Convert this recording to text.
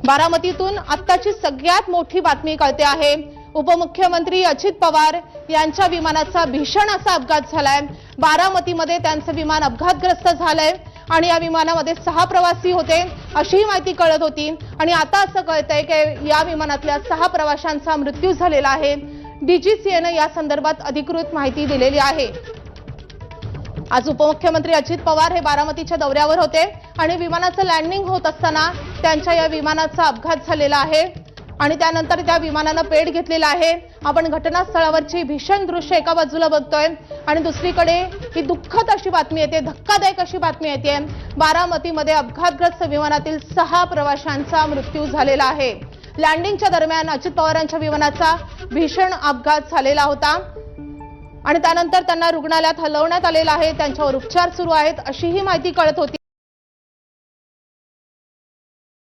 बारामतीतून आत्ताची सगळ्यात मोठी बातमी कळते आहे। उपमुख्यमंत्री अजित पवार यांच्या विमानाचा भीषण असा अपघात झालाय। बारामतीमध्ये त्यांचं विमान अपघातग्रस्त झालंय आणि या विमानामध्ये 6 प्रवासी होते अशी माहिती कळत होती आणि आता असं कळतंय की या विमानातल्या 6 प्रवाशांचा मृत्यू झालेला आहे। डीजीसीएने या संदर्भात अधिकृत माहिती दिलेली आहे। आज उपमुख्यमंत्री अजित पवार हे बारामतीच्या दौऱ्यावर होते आणि विमानाचं लँडिंग होत असताना त्यांच्या या विमानाचा अपघात झालेला आहे आणि त्यानंतर त्या विमानानं पेट घेतलेला आहे। आपण घटनास्थळावरची भीषण दृश्य एका बाजूला बघतोय आणि दुसरीकडे ही दुःखद अशी बातमी येते, धक्कादायक अशी बातमी येते। बारामतीमध्ये अपघातग्रस्त विमानातील 6 प्रवाशांचा मृत्यू झालेला आहे। लँडिंगच्या दरम्यान अजित पवारांच्या विमानाचा भीषण अपघात झालेला होता आणि त्यानंतर त्यांना रुग्णालयात हलवण्यात आलेलं आहे। त्यांच्यावर उपचार सुरू आहेत अशी ही माहिती कळत होती।